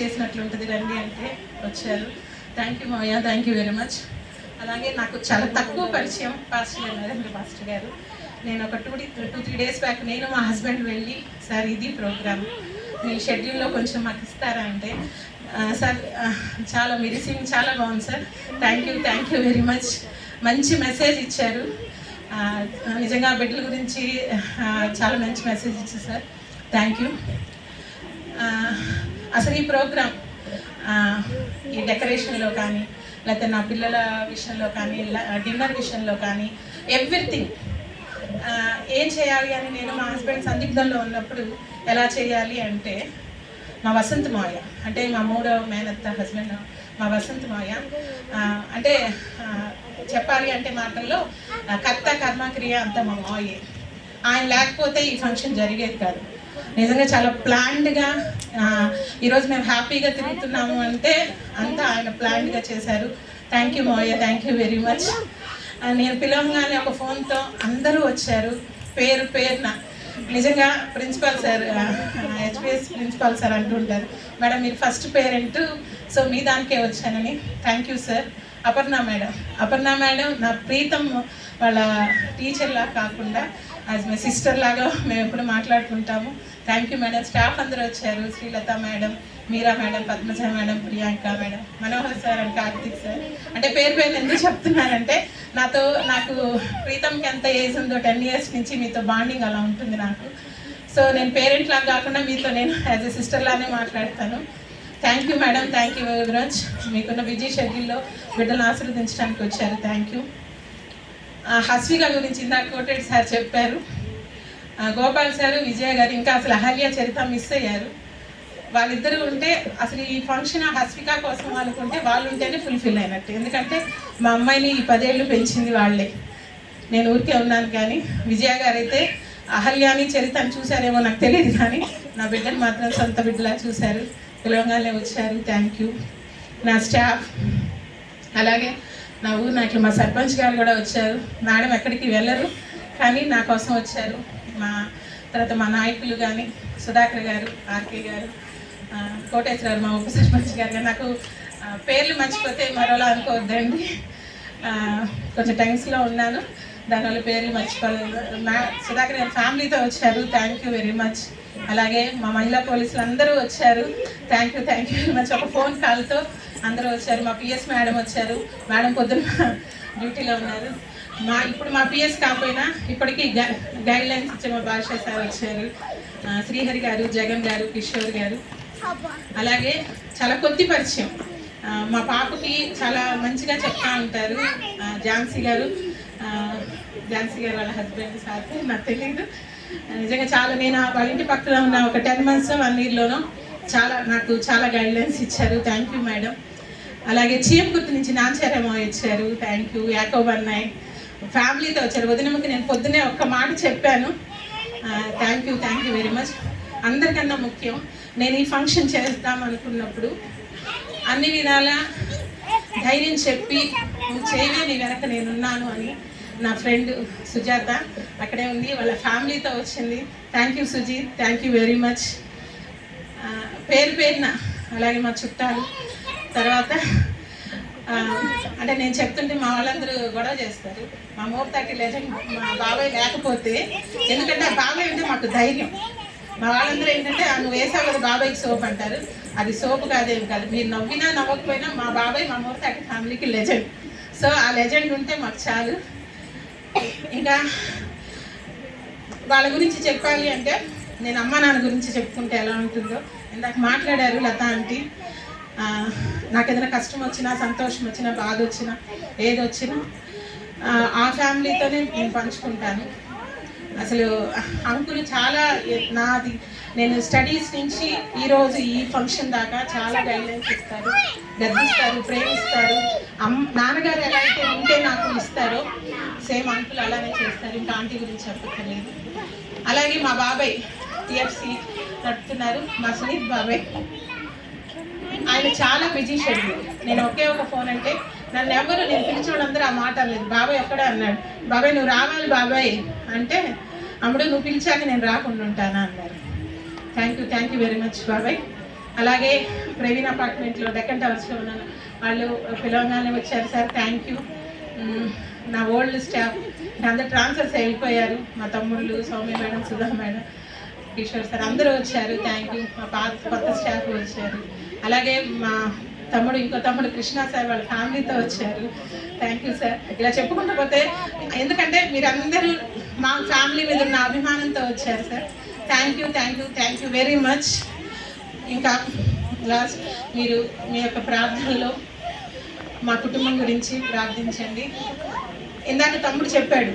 చేసినట్లు ఉంటుంది రండి అంటే వచ్చారు. థ్యాంక్ యూ మావయ్య, థ్యాంక్ యూ వెరీ మచ్. అలాగే నాకు చాలా తక్కువ పరిచయం పాస్టర్ గారు, నరేంద్ర పాస్టర్ గారు. నేను ఒక 2-3 డేస్ బ్యాక్ నేను మా హస్బెండ్ వెళ్ళి సార్ ఇది ప్రోగ్రామ్ మీ షెడ్యూల్లో కొంచెం మాకు ఇస్తారా అంటే సార్ చాలా మీ రిసీవింగ్ చాలా బాగుంది sir, thank you very much. మంచి మెసేజ్ ఇచ్చారు, నిజంగా బిడ్డల గురించి చాలా మంచి మెసేజ్ ఇచ్చారు సార్, థ్యాంక్ యూ. అసలు ఈ ప్రోగ్రామ్ ఈ డెకరేషన్లో కానీ లేకపోతే నా పిల్లల విషయంలో కానీ డిన్నర్ విషయంలో కానీ ఎవ్రీథింగ్ ఏం చేయాలి అని నేను మా హస్బెండ్ సందిగ్ధంలో ఉన్నప్పుడు ఎలా చేయాలి అంటే మా వసంత్ మావయ్య అంటే మా మూడవ మేనత్త హస్బెండ్ మా వసంత్ మావయ్య అంటే చెప్పాలి అంటే మాటల్లో కర్త కర్మక్రియ అంతా మా మావయ్యే. ఆయన లేకపోతే ఈ ఫంక్షన్ జరిగేది కాదు. నిజంగా చాలా ప్లాన్డ్గా ఈరోజు మేము హ్యాపీగా తిరుగుతున్నాము అంటే అంతా ఆయన ప్లాన్డ్గా చేశారు. థ్యాంక్ యూ మావయ్య, థ్యాంక్ యూ వెరీ మచ్. నేను పిలవగానే ఒక ఫోన్తో అందరూ వచ్చారు పేరున. నిజంగా principal sir HPS principal sir అంటుంటారు, మేడం మీరు ఫస్ట్ పేరెంట్, సో మీ దానికే వచ్చానని. Thank you sir. Aparna madam నా ప్రీతం వాళ్ళ టీచర్లా కాకుండా యాజ్ మై సిస్టర్ లాగా మేము ఎప్పుడు మాట్లాడుకుంటాము. Thank you madam. స్టాఫ్ అందరూ వచ్చారు, Srilatha madam, Meera madam, Padmaja madam, Priyanka madam, Manohar sir and Karthik sir. అంటే పేరు ఎందుకు చెప్తున్నానంటే నాకు ప్రీతంకి ఎంత ఏజ్ ఉందో 10 years నుంచి మీతో బాండింగ్ అలా ఉంటుంది నాకు. సో నేను పేరెంట్ లాగా కాకుండా మీతో నేను యాజ్ ఎ సిస్టర్ లానే మాట్లాడతాను. Thank you madam, thank you very much. మీకున్న బిజీ షెడ్యూల్లో బిడ్డలను ఆశీర్వదించడానికి వచ్చారు, థ్యాంక్ యూ. హస్విక గురించి ఇందాక కోటెడ్ సార్ చెప్పారు, గోపాల్ సారు విజయ గారు ఇంకా అసలు అహల్య చరిత మిస్ అయ్యారు. వాళ్ళిద్దరూ ఉంటే అసలు ఈ ఫంక్షన్ హస్విక కోసం అనుకుంటే వాళ్ళు ఉంటేనే ఫుల్ఫిల్ అయినట్టు. ఎందుకంటే మా అమ్మాయిని ఈ 10 ఏళ్ళు పెంచింది వాళ్ళే, నేను ఊరికే ఉన్నాను. కానీ విజయ గారు అయితే అహల్యాని చరితను చూశారేమో నాకు తెలియదు, కానీ నా బిడ్డను మాత్రం సొంత బిడ్డలా చూశారు, పిలవగానే వచ్చారు, థ్యాంక్ యూ. నా స్టాఫ్ అలాగే నా ఊరు నాకు మా సర్పంచ్ గారు కూడా వచ్చారు. మేడం ఎక్కడికి వెళ్ళరు కానీ నా కోసం వచ్చారు. తర్వాత మా నాయకులు కానీ సుధాకర్ గారు, ఆర్కే గారు, కోటేశ్వర గారు, మా ఉప సర్పంచ్ గారు. నాకు పేర్లు మర్చిపోతే మరోలా అనుకోవద్దండి, కొంచెం టెన్స్లో ఉన్నాను, దానివల్ల పేర్లు మర్చిపోలేదు. సుధాకర్ గారు ఫ్యామిలీతో వచ్చారు, థ్యాంక్ యూ వెరీ మచ్. అలాగే మా మహిళా పోలీసులు అందరూ వచ్చారు, థ్యాంక్ యూ వెరీ మచ్. ఒక ఫోన్ కాల్తో అందరూ వచ్చారు. మా పిఎస్ మేడం వచ్చారు, మేడం పొద్దున్న డ్యూటీలో ఉన్నారు. ఇప్పుడు మా పిఎస్ కాకపోయినా ఇప్పటికీ గైడ్ లైన్స్ ఇచ్చే మా భాష సార్ వచ్చారు, శ్రీహరి గారు, జగన్ గారు, కిషోర్ గారు. అలాగే చాలా కొద్ది పరిచయం మా పాపకి చాలా మంచిగా చెప్తా ఉంటారు ఝాన్సీ గారు వాళ్ళ హస్బెండ్ సార్ నాకు తెలియదు. నిజంగా చాలా నేను వాళ్ళ ఇంటి పక్కన ఉన్న ఒక 10 months 1 yearలోనూ నాకు చాలా గైడ్లైన్స్ ఇచ్చారు, థ్యాంక్ యూ మేడం. అలాగే చీమకుర్తి నుంచి నాంచారేమో ఇచ్చారు, థ్యాంక్ యూ. యాకోబ్ అన్నయ్య ఫ్యామిలీతో వచ్చారు. వదినమ్మకి నేను పొద్దునే ఒక్క మాట చెప్పాను, థ్యాంక్ యూ వెరీ మచ్. అందరికన్నా ముఖ్యం నేను ఈ ఫంక్షన్ చేద్దాం అనుకున్నప్పుడు అన్ని విధాల ధైర్యం చెప్పి నువ్వు చేయవే, నీ వెనక నేనున్నాను అని నా ఫ్రెండ్ సుజాత అక్కడే ఉంది, వాళ్ళ ఫ్యామిలీతో వచ్చింది. Thank you Suji, thank you very much. పేరున అలాగే మా చుట్టాలు. తర్వాత అంటే నేను చెప్తుంటే మా వాళ్ళందరూ గొడవ చేస్తారు, మా మూర్తాకి లెజెండ్ మా బాబాయ్ లేకపోతే, ఎందుకంటే ఆ బాబాయ్ అంటే మాకు ధైర్యం. మా వాళ్ళందరూ ఏంటంటే నువ్వు వేసావు కదా బాబాయ్కి సోప్ అంటారు, అది సోపు కాదేం కాదు, మీరు నవ్వినా నవ్వకపోయినా మా బాబాయ్ మా మూర్తాకి ఫ్యామిలీకి లెజెండ్. సో ఆ లెజెండ్ ఉంటే మాకు చాలు. ఇంకా వాళ్ళ గురించి చెప్పాలి అంటే నేను అమ్మ నాన్న గురించి చెప్పుకుంటే ఎలా ఉంటుందో ఇందాక మాట్లాడారు లత ఆంటీ. నాకు ఏదైనా కష్టం వచ్చినా, సంతోషం వచ్చినా, బాధ వచ్చినా, ఏదొచ్చినా ఆ ఫ్యామిలీతోనే నేను పంచుకుంటాను. అసలు అంకులు చాలా నేను స్టడీస్ నుంచి ఈరోజు ఈ ఫంక్షన్ దాకా చాలా గైడ్లైన్స్ ఇస్తారు, గద్దిస్తారు, ప్రేమిస్తారు. నాన్నగారు ఎలా అయితే ఉంటే నాకు ఇస్తారో సేమ్ అంకులు అలానే చేస్తారు. ఇంకా ఆంటీ గురించి చెప్పక్కర్లేదు. అలాగే మా బాబాయ్ టిఎఫ్సి నడుపుతున్నారు, మా సునీత్ బాబాయ్. ఆయన చాలా బిజీ షెడ్యూల్. నేను ఒకే ఒక ఫోన్ అంటే నేను పిలిచేవాళ్ళందరూ ఆ మాట అనలేదు, బాబాయ్ ఒక్కడే అన్నాడు, బాబాయ్ నువ్వు రావాలి బాబాయ్ అంటే, అమ్ముడు నువ్వు పిలిచాక నేను రాకుండా ఉంటానా అన్నారు. థ్యాంక్ యూ వెరీ మచ్ బాబాయ్. అలాగే ప్రవీణ్ అపార్ట్మెంట్లో డెక్కన్ టవర్స్లో ఉన్నాను, వాళ్ళు పిలవగానే వచ్చారు. Sir thank you. నా ఓల్డ్ స్టాఫ్ అందరు ట్రాన్స్ఫర్స్ వెళ్ళిపోయారు, మా తమ్ముళ్ళు Soumya madam, Sudha madam, Kishore sir అందరూ వచ్చారు, థ్యాంక్ యూ. మా కొత్త స్టాఫ్ వచ్చారు, అలాగే మా తమ్ముడు ఇంకో తమ్ముడు కృష్ణ సార్ వాళ్ళ ఫ్యామిలీతో వచ్చారు, థ్యాంక్ యూ సార్. ఇలా చెప్పుకుంటూ పోతే, ఎందుకంటే మీరు అందరూ మా ఫ్యామిలీ మీద ఉన్న అభిమానంతో వచ్చారు sir. Thank you, thank you, thank you very much. ఇంకా లాస్ట్ మీరు మీ యొక్క ప్రార్థనలో మా కుటుంబం గురించి ప్రార్థించండి. ఇందాక తమ్ముడు చెప్పాడు,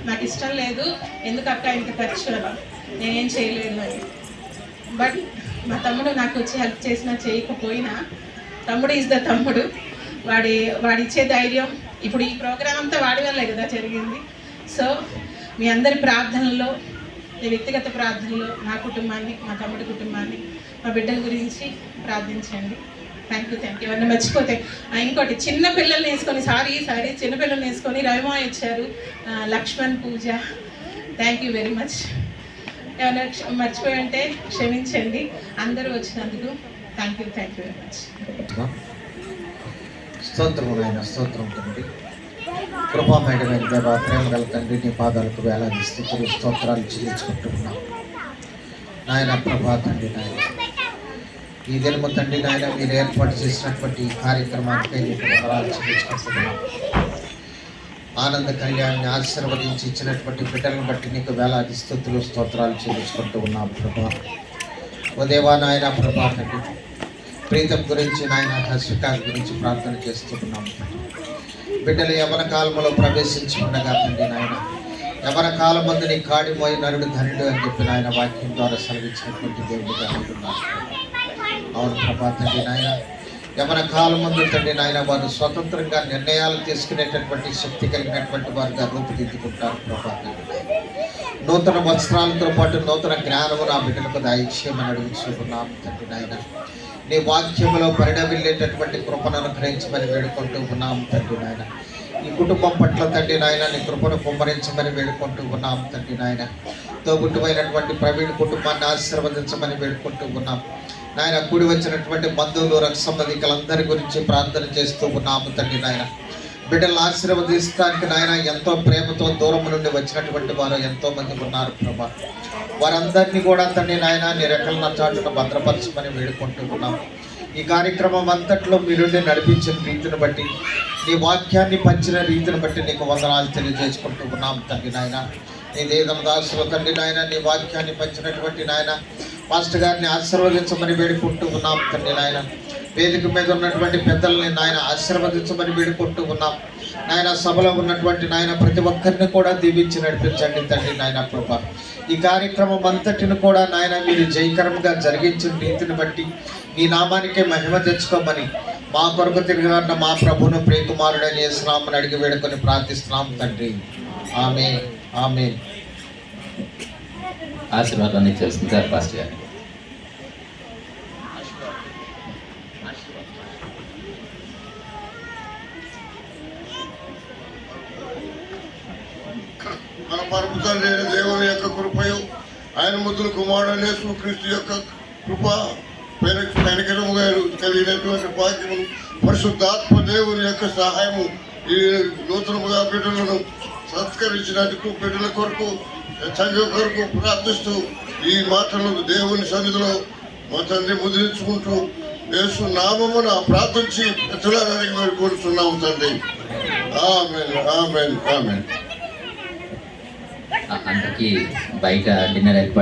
నాకు ఇష్టం లేదు, ఎందుకు అక్క ఇంత ఖర్చు అని, నేనేం చేయలేదు అని. బట్ మా తమ్ముడు నాకు వచ్చి హెల్ప్ చేసినా చేయకపోయినా, తమ్ముడు ఈజ్ ద తమ్ముడు. వాడిచ్చే ధైర్యం, ఇప్పుడు ఈ ప్రోగ్రామ్ అంతా వాడి వల్లే కదా జరిగింది. సో మీ అందరి ప్రార్థనలో, మీ వ్యక్తిగత ప్రార్థనలో నా కుటుంబాన్ని, మా తమ్ముడి కుటుంబాన్ని, మా బిడ్డల గురించి ప్రార్థించండి. Thank you, thank you. ఎవరిని మర్చిపోతే ఇంకోటి, చిన్న పిల్లల్ని వేసుకొని సారీ చిన్నపిల్లల్ని వేసుకొని రవిమా ఇచ్చారు, లక్ష్మణ్, పూజ, థ్యాంక్ యూ వెరీ మచ్. ఏమైనా మర్చిపోయి ఉంటే క్షమించండి. అందరూ వచ్చినందుకు థ్యాంక్ యూ వెరీ మచ్. స్తోత్రములైన స్తోత్రం తండ్రి, కృపామయమైన దేవ, ప్రేమ గల తండ్రి, నీ పాదాలకు వేలాది స్థుతులు స్తోత్రాలు చెల్లించుకుంటున్నాం నాయన. ప్రభా తండ్రి, నాయన ఈ దినము తండ్రి నాయన మీరు ఏర్పాటు చేసినటువంటి ఈ కార్యక్రమానికి నీకు వందనాలు చెల్లించుకుంటున్నాం. ఆనంద కళ్యాణ్ని ఆశీర్వదించి ఇచ్చినటువంటి బిడ్డలను బట్టి నీకు వేలాది స్తుతులు స్తోత్రాలు చెల్లించుకుంటూ ఉన్నాం ప్రభా. ఓ దేవా నాయన, ప్రభా తండ్రి, ప్రీతం గురించి నాయన, హర్షికా గురించి ప్రార్థన చేస్తున్నాం. బిడ్డలు యవన కాలంలో ప్రవేశించుకుండగా తండ్రి నాయన, యవన కాలం ముందు నీ కాడి మోయి నరుడు ధనుడు అని చెప్పి నాయన వాక్యం ద్వారా సెలవిచ్చినటువంటి దేవుడిగా ఉంటున్నారు. అవును ప్రభా తండ్రి నాయన, యవన కాలం ముందు తండ్రి నాయన వారు స్వతంత్రంగా నిర్ణయాలు తీసుకునేటటువంటి శక్తి కలిగినటువంటి వారుగా రూపుదిద్దుకుంటారు ప్రభా తండ్రి. నూతన వస్త్రాలతో పాటు నూతన జ్ఞానము నా బిడ్డలకు దయచేయమని అడుగుతున్నాం తండ్రి నాయన. నీ వాక్యములో పరిణమిల్లేటటువంటి కృపను అనుగ్రహించమని వేడుకుంటూ ఉన్నాం తండ్రి నాయన. ఈ కుటుంబం పట్ల తండ్రి నాయన నీ కృపను కుమ్మరించమని వేడుకుంటూ ఉన్నాం తండ్రి నాయన. తోబుట్టువైనటువంటి ప్రవీణ్ కుటుంబాన్ని ఆశీర్వదించమని వేడుకుంటూ ఉన్నాం నాయన. కూడి వచ్చినటువంటి బంధువులు, రక్త సంబంధికులందరి గురించి ప్రార్థన చేస్తూ ఉన్నాము తండ్రి నాయన. బిడ్డలను ఆశీర్వదిస్తానికి నాయన ఎంతో ప్రేమతో దూరం నుండి వచ్చినటువంటి వారు ఎంతో మంది ఉన్నారు ప్రభా. వారందరినీ కూడా తండ్రి నాయన నీ రెక్కల చాటున భద్రపరచమని వేడుకుంటూ ఉన్నాం. ఈ కార్యక్రమం అంతట్లో మీరుండి నడిపించిన రీతిని బట్టి, నీ వాక్యాన్ని పంచిన రీతిని బట్టి నీకు వందనాలు తెలియజేసుకుంటూ ఉన్నాం తండ్రి నాయన. నీ దేదం దాసులు తండ్రి నాయన నీ వాక్యాన్ని పంచినటువంటి నాయన మాస్టర్ గారిని ఆశీర్వదించమని వేడుకుంటూ ఉన్నాం తండ్రి నాయన. వేదిక మీద ఉన్నటువంటి పెద్దల్ని నాయన ఆశీర్వదించమని వేడుకుంటూ ఉన్నాం నాయన. సభలో ఉన్నటువంటి నాయన ప్రతి ఒక్కరిని కూడా దీవించి నడిపించండి తండ్రి నాయన ప్రభా. ఈ కార్యక్రమం అంతటిని కూడా నాయన మీరు జయకరంగా జరిగించిన రీతిని బట్టి మీ నామానికే మహిమ తెచ్చుకోమని మా కొరకు తిరిగి ఉన్న మా ప్రభును ప్రియకుమారుడైన యేసునామమున అడిగి వేడుకొని ప్రార్థిస్తున్నాం తండ్రి. ఆమేన్, ఆమేన్. ఆశీర్వాదాన్ని చేస్తుంది పాస్టర్ గారు. మన పరమ తండ్రి అయిన దేవుని యొక్క కృపయు, ఆయన ముద్దుల కుమారుడైన యేసుక్రీస్తు యొక్క కృప, పెనకరముగా కలిగినటువంటి భాగ్యము, పరిశుద్ధాత్మ దేవుని యొక్క సహాయము ఈ నూతనముగా బిడ్డలను సత్కరించినందుకు బిడ్డల కొరకు, సంఘం కొరకు ప్రార్థిస్తూ ఈ మాటలను దేవుని సన్నిధిలో మా తండ్రి ముద్రించుకుంటూ యేసు నామమున ప్రార్థించి ప్రజలని మేము కోరుతున్నాము తండ్రి. ఆమేన్, ఆమేన్, ఆమేన్. అందరికీ బయట డిన్నర్ ఏర్పాటు